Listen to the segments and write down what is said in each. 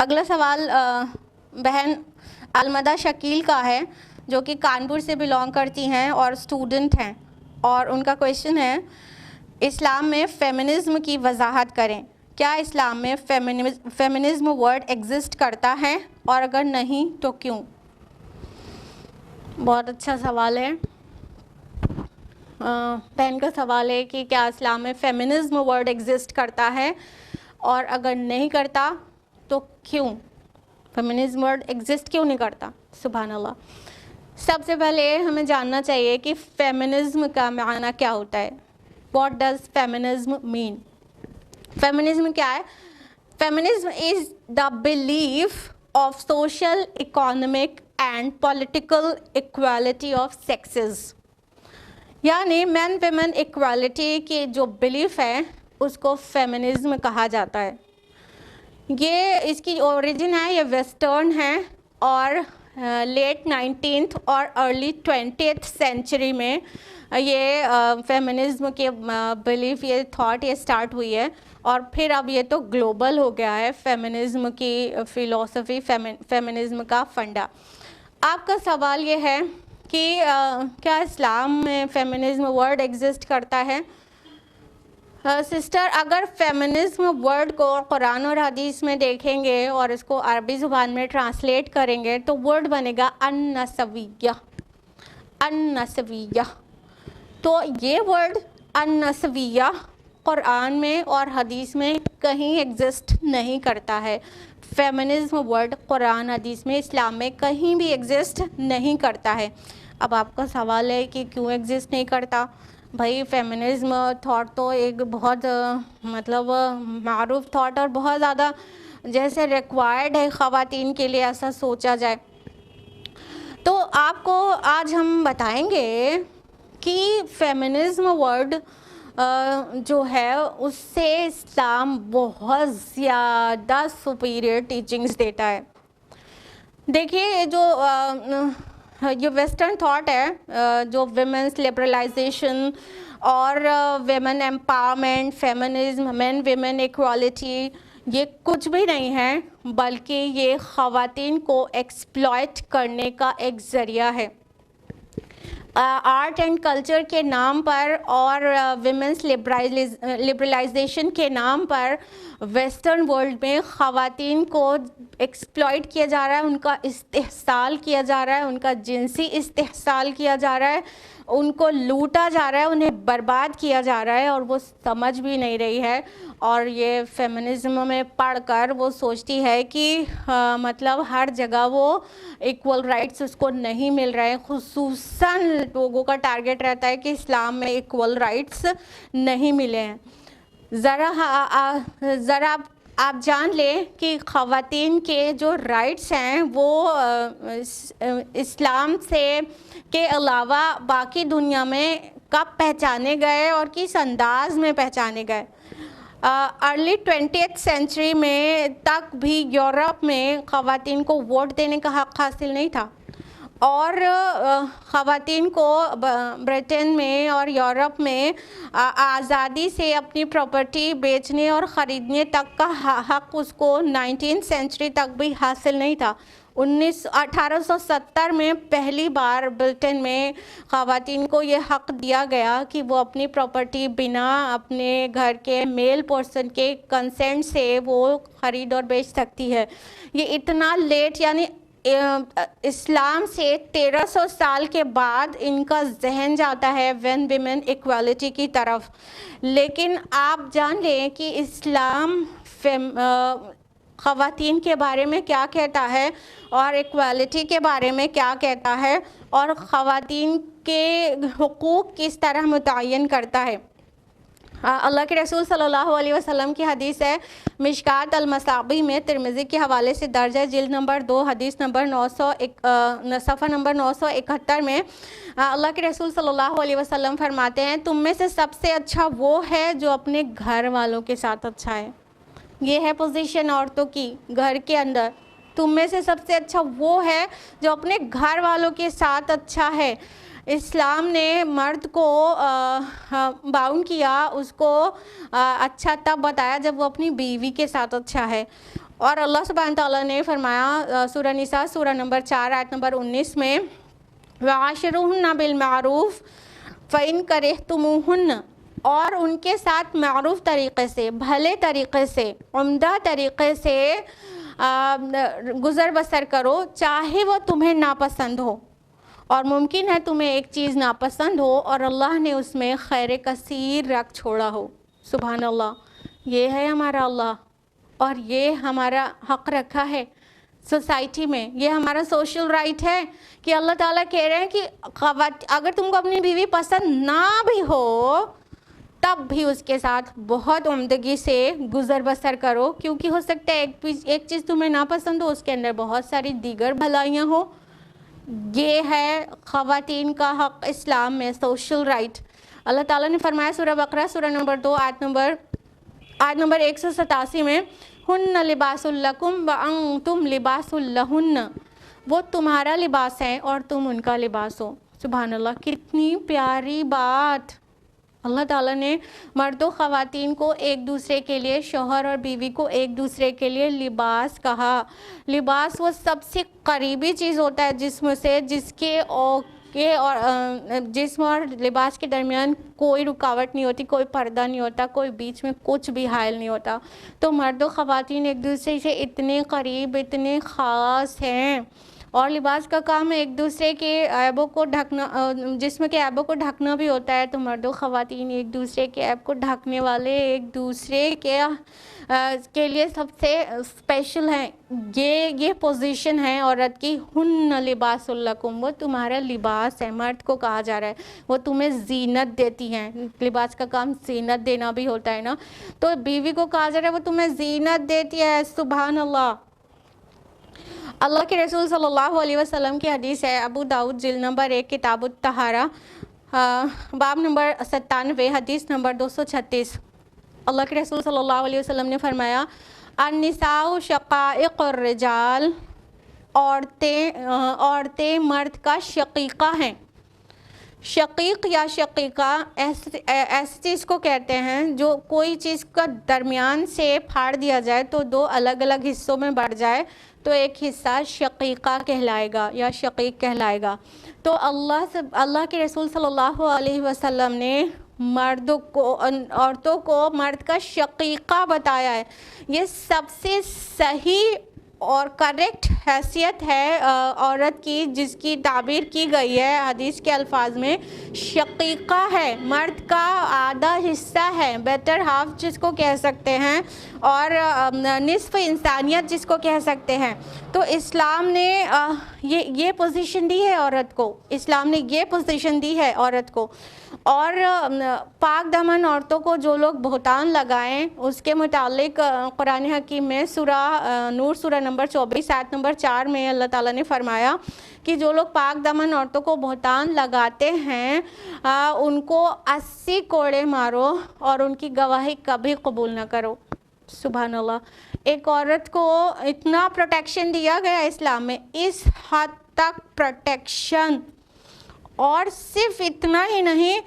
اگلا سوال بہن المدہ شکیل کا ہے جو کہ کانپور سے بلانگ کرتی ہیں اور اسٹوڈنٹ ہیں، اور ان کا کویشچن ہے اسلام میں فیمنزم کی وضاحت کریں۔ کیا اسلام میں فیمنزم ورڈ ایگزسٹ کرتا ہے اور اگر نہیں تو کیوں؟ بہت اچھا سوال ہے۔ بہن کا سوال ہے کہ کیا اسلام میں فیمنزم ورڈ ایگزسٹ کرتا ہے اور اگر نہیں کرتا تو کیوں؟ فیمنزم ورڈ ایگزسٹ کیوں نہیں کرتا؟ سبحان اللہ۔ سب سے پہلے ہمیں جاننا چاہیے کہ فیمنزم کا معنی کیا ہوتا ہے۔ What does feminism mean? Feminism کیا ہے؟ Feminism is the belief of social, economic and political equality of sexes, یعنی مین ویمن ایکوالٹی کی جو بلیف ہے اس کو فیمنزم کہا جاتا ہے۔ یہ اس کی اوریجن ہے، یہ ویسٹرن ہے اور لیٹ 19th اور ارلی 20th سینچری میں یہ فیمنزم کے بلیف، یہ تھاٹ یہ سٹارٹ ہوئی ہے اور پھر اب یہ تو گلوبل ہو گیا ہے فیمنزم کی فلسفی، فیمنزم کا فنڈا۔ آپ کا سوال یہ ہے کہ کیا اسلام میں فیمنزم ورڈ ایگزسٹ کرتا ہے؟ سسٹر، اگر فیمنزم ورڈ کو قرآن اور حدیث میں دیکھیں گے اور اس کو عربی زبان میں ٹرانسلیٹ کریں گے تو ورڈ بنے گا النسویہ، النسویہ۔ تو یہ ورڈ النسویہ قرآن میں اور حدیث میں کہیں ایگزسٹ نہیں کرتا ہے۔ فیمنزم ورڈ قرآن حدیث میں اسلام میں کہیں بھی ایگزسٹ نہیں کرتا ہے۔ اب آپ کا سوال ہے کہ کیوں ایگزسٹ نہیں کرتا؟ بھائی فیمنزم تھاٹ تو ایک بہت معروف تھاٹ اور بہت زیادہ جیسے ریکوائرڈ ہے خواتین کے لیے، ایسا سوچا جائے تو آپ کو آج ہم بتائیں گے کہ فیمنزم ورڈ جو ہے اس سے اسلام بہت زیادہ سپیریئر ٹیچنگز دیتا ہے۔ دیکھیے جو یہ ویسٹرن تھاٹ ہے، جو ویمنس لبرلائزیشن اور ویمن امپاورمنٹ، فیمنزم، مین ویمن ایکوالٹی، یہ کچھ بھی نہیں ہے بلکہ یہ خواتین کو ایکسپلائٹ کرنے کا ایک ذریعہ ہے۔ آرٹ اینڈ کلچر کے نام پر اور ویمنس لبرلائزیشن کے نام پر ویسٹرن ورلڈ میں خواتین کو ایکسپلائٹ کیا جا رہا ہے، ان کا استحصال کیا جا رہا ہے، ان کا جنسی استحصال کیا جا رہا ہے، ان کو لوٹا جا رہا ہے، انہیں برباد کیا جا رہا ہے اور وہ سمجھ بھی نہیں رہی ہے۔ اور یہ فیمنزم میں پڑھ کر وہ سوچتی ہے کہ مطلب ہر جگہ وہ ایکول رائٹس اس کو نہیں مل رہے، خصوصاً لوگوں کا ٹارگٹ رہتا ہے کہ اسلام میں ایکول رائٹس نہیں ملے ہیں۔ ذرا آپ جان لیں کہ خواتین کے جو رائٹس ہیں وہ اسلام سے کے علاوہ باقی دنیا میں کب پہچانے گئے اور کس انداز میں پہچانے گئے۔ ارلی 20th سینچری میں تک بھی یورپ میں خواتین کو ووٹ دینے کا حق حاصل نہیں تھا، اور خواتین کو برطن میں اور یورپ میں آزادی سے اپنی پراپرٹی بیچنے اور خریدنے تک کا حق اس کو 19th سینچری تک بھی حاصل نہیں تھا۔ 1870 میں پہلی بار برطن میں خواتین کو یہ حق دیا گیا کہ وہ اپنی پراپرٹی بنا اپنے گھر کے میل پرسن کے کنسنٹ سے وہ خرید اور بیچ سکتی ہے۔ یہ اتنا لیٹ، یعنی اسلام سے 1300 سال کے بعد ان کا ذہن جاتا ہے وین ویمن ایکوالٹی کی طرف۔ لیکن آپ جان لیں کہ اسلام خواتین کے بارے میں کیا کہتا ہے اور ایکوالٹی کے بارے میں کیا کہتا ہے اور خواتین کے حقوق کس طرح متعین کرتا ہے۔ اللہ کے رسول صلی اللہ علیہ وسلم کی حدیث ہے، مشکات المصابیح میں ترمذی کے حوالے سے درج ہے، جلد نمبر 2 حدیث نمبر صفحہ نمبر 971 میں اللہ کے رسول صلی اللہ علیہ وسلم فرماتے ہیں، تم میں سے سب سے اچھا وہ ہے جو اپنے گھر والوں کے ساتھ اچھا ہے۔ یہ ہے پوزیشن عورتوں کی گھر کے اندر، تم میں سے سب سے اچھا وہ ہے جو اپنے گھر والوں کے ساتھ اچھا ہے۔ اسلام نے مرد کو باؤنڈ کیا، اس کو اچھا تب بتایا جب وہ اپنی بیوی کے ساتھ اچھا ہے، اور اللہ سبحانہ تعالیٰ نے فرمایا سورہ نساء سورہ نمبر 4 آیت نمبر 19 میں وَعَاشِرُوهُنَّ بِالْمَعْرُوفِ فَإِنْ كَرِهْتُمُوهُنَّ، اور ان کے ساتھ معروف طریقے سے، بھلے طریقے سے، عمدہ طریقے سے گزر بسر کرو، چاہے وہ تمہیں ناپسند ہو، اور ممکن ہے تمہیں ایک چیز ناپسند ہو اور اللہ نے اس میں خیر کثیر رکھ چھوڑا ہو۔ سبحان اللہ، یہ ہے ہمارا اللہ، اور یہ ہمارا حق رکھا ہے سوسائٹی میں، یہ ہمارا سوشل رائٹ ہے کہ اللہ تعالیٰ کہہ رہے ہیں کہ اگر تم کو اپنی بیوی پسند نہ بھی ہو تب بھی اس کے ساتھ بہت عمدگی سے گزر بسر کرو، کیونکہ ہو سکتا ہے ایک چیز تمہیں ناپسند ہو، اس کے اندر بہت ساری دیگر بھلائیاں ہو۔ یہ ہے خواتین کا حق اسلام میں، سوشل رائٹ۔ اللہ تعالیٰ نے فرمایا سورہ بقرہ سورہ نمبر 2 آیت نمبر 187 میں ہن لباس لکم وانتم لباس لہن، وہ تمہارا لباس ہے اور تم ان کا لباس ہو۔ سبحان اللہ، کتنی پیاری بات۔ اللہ تعالیٰ نے مرد و خواتین کو ایک دوسرے کے لیے، شوہر اور بیوی کو ایک دوسرے کے لیے لباس کہا۔ لباس وہ سب سے قریبی چیز ہوتا ہے جسم سے، جس کے اور جسم اور لباس کے درمیان کوئی رکاوٹ نہیں ہوتی، کوئی پردہ نہیں ہوتا، کوئی بیچ میں کچھ بھی حائل نہیں ہوتا۔ تو مرد و خواتین ایک دوسرے سے اتنے قریب، اتنے خاص ہیں، اور لباس کا کام ایک دوسرے کے عیبوں کو ڈھکنا، جسم کے عیبوں کو ڈھکنا بھی ہوتا ہے۔ تو مرد و خواتین ایک دوسرے کے عیب کو ڈھکنے والے، ایک دوسرے کے لیے سب سے اسپیشل ہیں۔ یہ پوزیشن ہے عورت کی، ہن لباس لکم، وہ تمہارا لباس ہے۔ مرد کو کہا جا رہا ہے وہ تمہیں زینت دیتی ہیں، لباس کا کام زینت دینا بھی ہوتا ہے نا، تو بیوی کو کہا جا رہا ہے وہ تمہیں زینت دیتی ہے۔ سبحان اللہ۔ اللہ کے رسول صلی اللہ علیہ وسلم کی حدیث ہے، ابو داؤد جلد نمبر 1 کتاب الطہارہ باب نمبر 97 حدیث نمبر 236۔ اللہ کے رسول صلی اللہ علیہ وسلم نے فرمایا النساء شقائق الرجال، عورتیں مرد کا شقیقہ ہیں۔ شقیق یا شقیقہ ایسی چیز کو کہتے ہیں جو کوئی چیز کا درمیان سے پھاڑ دیا جائے تو دو الگ الگ حصوں میں بڑھ جائے تو ایک حصہ شقیقہ کہلائے گا یا شقیق کہلائے گا۔ تو اللہ کے رسول صلی اللہ علیہ وسلم نے عورتوں کو مرد کا شقیقہ بتایا ہے۔ یہ سب سے صحیح اور کریکٹ حیثیت ہے عورت کی، جس کی تعبیر کی گئی ہے حدیث کے الفاظ میں، شقیقہ ہے، مرد کا آدھا حصہ ہے، بیٹر ہاف جس کو کہہ سکتے ہیں، اور نصف انسانیت جس کو کہہ سکتے ہیں۔ تو اسلام نے یہ پوزیشن دی ہے عورت کو، اسلام نے یہ پوزیشن دی ہے عورت کو۔ اور پاک دامن عورتوں کو جو لوگ بہتان لگائیں، اس کے متعلق قرآن حکیم میں سورہ نور سورہ نمبر 24 آیت نمبر 4 میں اللہ تعالیٰ نے فرمایا کہ جو لوگ پاک دامن عورتوں کو بہتان لگاتے ہیں ان کو 80 کوڑے مارو اور ان کی گواہی کبھی قبول نہ کرو۔ سبحان اللہ، ایک عورت کو اتنا پروٹیکشن دیا گیا اسلام میں، اس حد تک پروٹیکشن۔ اور صرف اتنا ہی نہیں،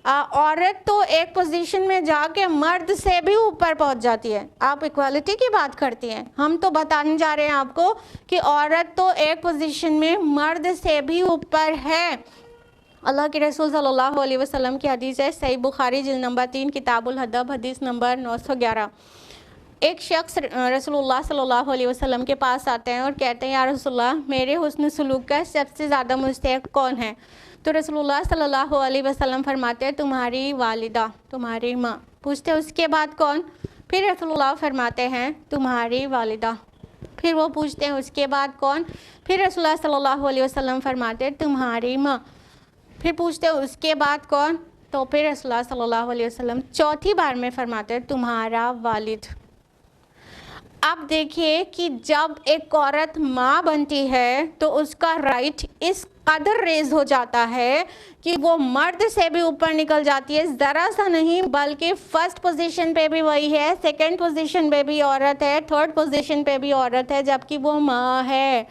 عورت تو ایک پوزیشن میں جا کے مرد سے بھی اوپر پہنچ جاتی ہے۔ آپ ایکوالٹی کی بات کرتی ہیں، ہم تو بتانے جا رہے ہیں آپ کو کہ عورت تو ایک پوزیشن میں مرد سے بھی اوپر ہے۔ اللہ کے رسول صلی اللہ علیہ وسلم کی حدیث ہے، صحیح بخاری جلد نمبر 3 کتاب الادب حدیث نمبر 911۔ ایک شخص رسول اللہ صلی اللہ علیہ وسلم کے پاس آتے ہیں اور کہتے ہیں یا رسول اللہ، میرے حسن سلوک کا سب سے زیادہ مستحق کون ہے؟ تو رسول اللہ صلی اللہ علیہ وسلم فرماتے ہیں تمہاری والدہ، تمہاری ماں۔ پوچھتے ہیں اس کے بعد کون؟ پھر رسول اللہ فرماتے ہیں تمہاری والدہ۔ پھر وہ پوچھتے ہیں اس کے بعد کون؟ پھر رسول اللہ صلی اللہ علیہ وسلم فرماتے ہیں تمہاری ماں۔ پھر پوچھتے ہیں اس کے بعد کون؟ تو پھر رسول اللہ صلی اللہ علیہ وسلم چوتھی بار میں فرماتے ہیں تمہارا والد۔ اب دیکھیے کہ جب ایک عورت ماں بنتی ہے تو اس کا رائٹ اس قدر ریز ہو جاتا ہے کہ وہ مرد سے بھی اوپر نکل جاتی ہے، ذرا سا نہیں بلکہ فرسٹ پوزیشن پہ بھی وہی ہے، سیکنڈ پوزیشن پہ بھی عورت ہے، تھرڈ پوزیشن پہ بھی عورت ہے، جبکہ وہ ماں ہے۔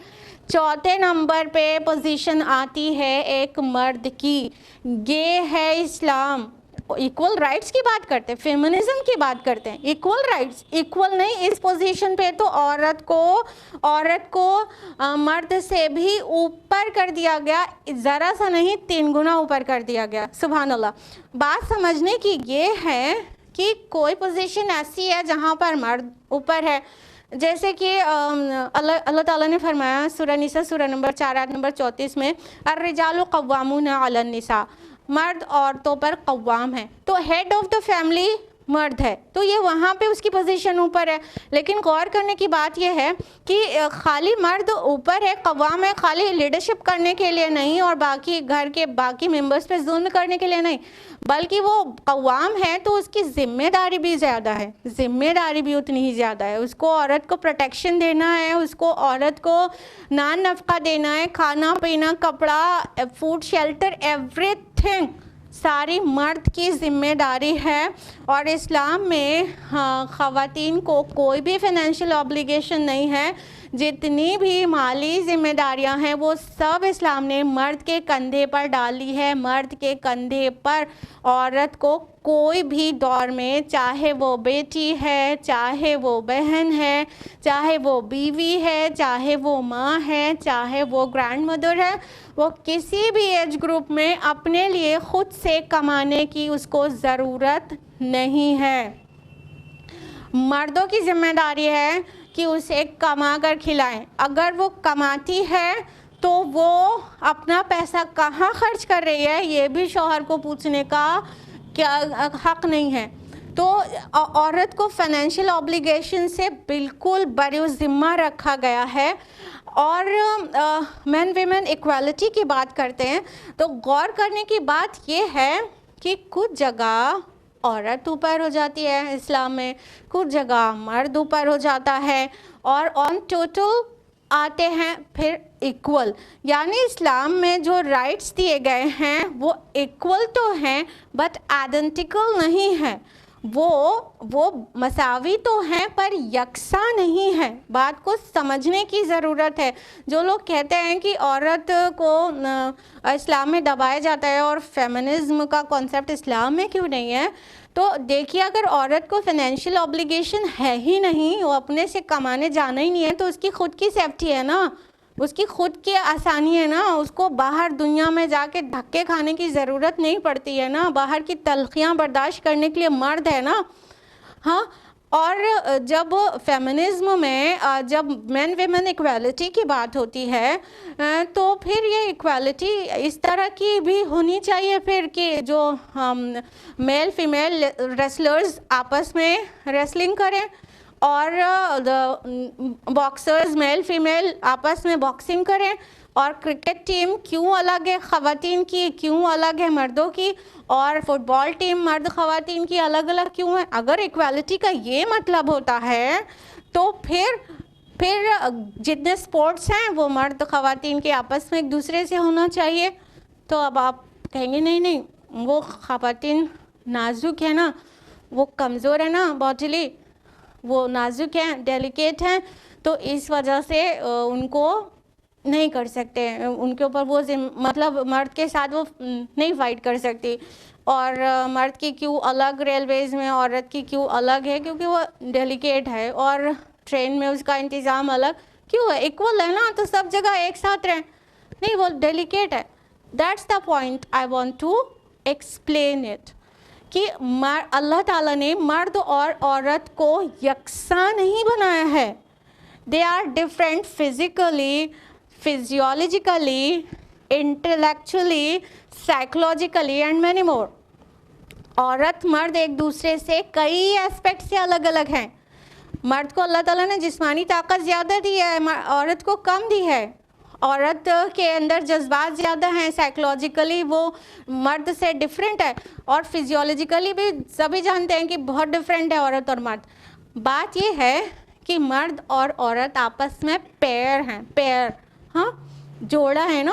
چوتھے نمبر پہ پوزیشن آتی ہے ایک مرد کی۔ یہ ہے اسلام۔ ایکول رائٹس کی بات کرتے ہیں, فیمنزم کی بات کرتے ہیں, ایکول رائٹس, ایکول نہیں, اس پوزیشن پہ تو عورت کو مرد سے بھی اوپر کر دیا گیا, ذرا سا نہیں 3 گنا اوپر کر دیا گیا. سبحان اللہ. بات سمجھنے کی یہ ہے کہ کوئی پوزیشن ایسی ہے جہاں پر مرد اوپر ہے, جیسے کہ اللہ تعالیٰ نے فرمایا سورہ نساء سورہ نمبر 4 آیت نمبر 34 میں, الرجال قوامون علی النساء, مرد عورتوں پر قوام ہے. تو ہیڈ آف دا فیملی مرد ہے, تو یہ وہاں پہ اس کی پوزیشن اوپر ہے. لیکن غور کرنے کی بات یہ ہے کہ خالی مرد اوپر ہے, قوام ہے, خالی لیڈرشپ کرنے کے لیے نہیں اور باقی گھر کے باقی ممبرز پہ ظلم کرنے کے لیے نہیں, بلکہ وہ قوام ہے تو اس کی ذمہ داری بھی زیادہ ہے, ذمہ داری بھی اتنی ہی زیادہ ہے. اس کو عورت کو پروٹیکشن دینا ہے, اس کو عورت کو نان نفقہ دینا ہے, کھانا پینا, کپڑا, فوڈ, شیلٹر, ایوری تھنگ ساری مرد کی ذمہ داری ہے. اور اسلام میں خواتین کو کوئی بھی فائنینشیل آبلیگیشن نہیں ہے. جتنی بھی مالی ذمہ داریاں ہیں وہ سب اسلام نے مرد کے کندھے پر ڈالی ہے. مرد کے کندھے پر عورت کو کوئی بھی دور میں, چاہے وہ بیٹی ہے, چاہے وہ بہن ہے, چاہے وہ بیوی ہے, چاہے وہ ماں ہے, چاہے وہ گرینڈ مدر ہے, وہ کسی بھی ایج گروپ میں اپنے لیے خود سے کمانے کی اس کو ضرورت نہیں ہے. مردوں کی ذمہ داری ہے کہ اسے کما کر کھلائیں. اگر وہ کماتی ہے تو وہ اپنا پیسہ کہاں خرچ کر رہی ہے یہ بھی شوہر کو پوچھنے کا کیا حق نہیں ہے. تو عورت کو فائنینشیل آبلیگیشن سے بالکل بری ذمہ رکھا گیا ہے. اور مین ویمن ایکوالٹی کی بات کرتے ہیں تو غور کرنے کی بات یہ ہے کہ کچھ جگہ عورت اوپر ہو جاتی ہے اسلام میں, کچھ جگہ مرد اوپر ہو جاتا ہے, اور آن ٹوٹل آتے ہیں پھر ایکول. یعنی اسلام میں جو رائٹس دیے گئے ہیں وہ ایکول تو ہیں بٹ آئیڈینٹیکل نہیں ہیں. وہ مساوی تو ہیں پر یکساں نہیں ہے. بات کو سمجھنے کی ضرورت ہے. جو لوگ کہتے ہیں کہ عورت کو اسلام میں دبایا جاتا ہے اور فیمنزم کا کانسیپٹ اسلام میں کیوں نہیں ہے, تو دیکھیے اگر عورت کو فائنینشیل آبلیگیشن ہے ہی نہیں, وہ اپنے سے کمانے جانا ہی نہیں ہے, تو اس کی خود کی سیفٹی ہے نا, اس کی خود کی آسانی ہے نا, اس کو باہر دنیا میں جا کے دھکے کھانے کی ضرورت نہیں پڑتی ہے نا, باہر کی تلخیاں برداشت کرنے کے لیے مرد ہے نا. ہاں. اور جب فیمنزم میں جب مین ویمن ایکوالٹی کی بات ہوتی ہے تو پھر یہ ایکوالٹی اس طرح کی بھی ہونی چاہیے پھر کہ جو میل فیمیل ریسلرز آپس میں ریسلنگ کریں, اور باکسرز میل فیمیل آپس میں باکسنگ کریں, اور کرکٹ ٹیم کیوں الگ ہے خواتین کی, کیوں الگ ہے مردوں کی, اور فٹ بال ٹیم مرد خواتین کی الگ الگ کیوں ہے. اگر ایکوالٹی کا یہ مطلب ہوتا ہے تو پھر جتنے سپورٹس ہیں وہ مرد خواتین کے آپس میں ایک دوسرے سے ہونا چاہیے. تو اب آپ کہیں گے نہیں وہ خواتین نازک ہے نا, وہ کمزور ہے نا باڈیلی, وہ نازک ہیں, ڈیلیکیٹ ہیں, تو اس وجہ سے ان کو نہیں کر سکتے, ان کے اوپر وہ مطلب مرد کے ساتھ وہ نہیں فائٹ کر سکتی. اور مرد کی کیوں الگ ریلویز میں, عورت کی کیوں الگ ہے, کیونکہ وہ ڈیلیکیٹ ہے, اور ٹرین میں اس کا انتظام الگ کیوں ہے, ایکول ہے نا, تو سب جگہ ایک ساتھ رہیں, نہیں وہ ڈیلیکیٹ ہے. That's the point I want to explain it, کہ اللہ تعالیٰ نے مرد اور عورت کو یکساں نہیں بنایا ہے. They are different physically, physiologically, intellectually, psychologically and many more. عورت مرد ایک دوسرے سے کئی ایسپیکٹ سے الگ الگ ہیں. مرد کو اللہ تعالیٰ نے جسمانی طاقت زیادہ دی ہے, عورت کو کم دی ہے. عورت کے اندر جذبات زیادہ ہیں, سائیکولوجیکلی وہ مرد سے ڈفرینٹ ہے, اور فزیولوجیکلی بھی سبھی جانتے ہیں کہ بہت ڈفرینٹ ہے عورت اور مرد. بات یہ ہے کہ مرد اور عورت آپس میں پیر ہیں, پیر, ہاں جوڑا ہے نا.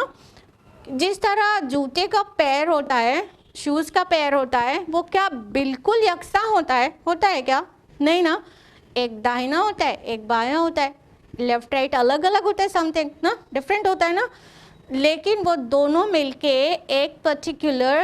جس طرح جوتے کا پیر ہوتا ہے, شوز کا پیر ہوتا ہے, وہ کیا بالکل یکساں ہوتا ہے کیا؟ نہیں نا, ایک داہنا ہوتا ہے, ایک بایاں ہوتا ہے, لیفٹ رائٹ الگ الگ ہوتا ہے, سم تھنگ نا ڈفرینٹ ہوتا ہے نا. لیکن وہ دونوں مل کے ایک پرٹیکولر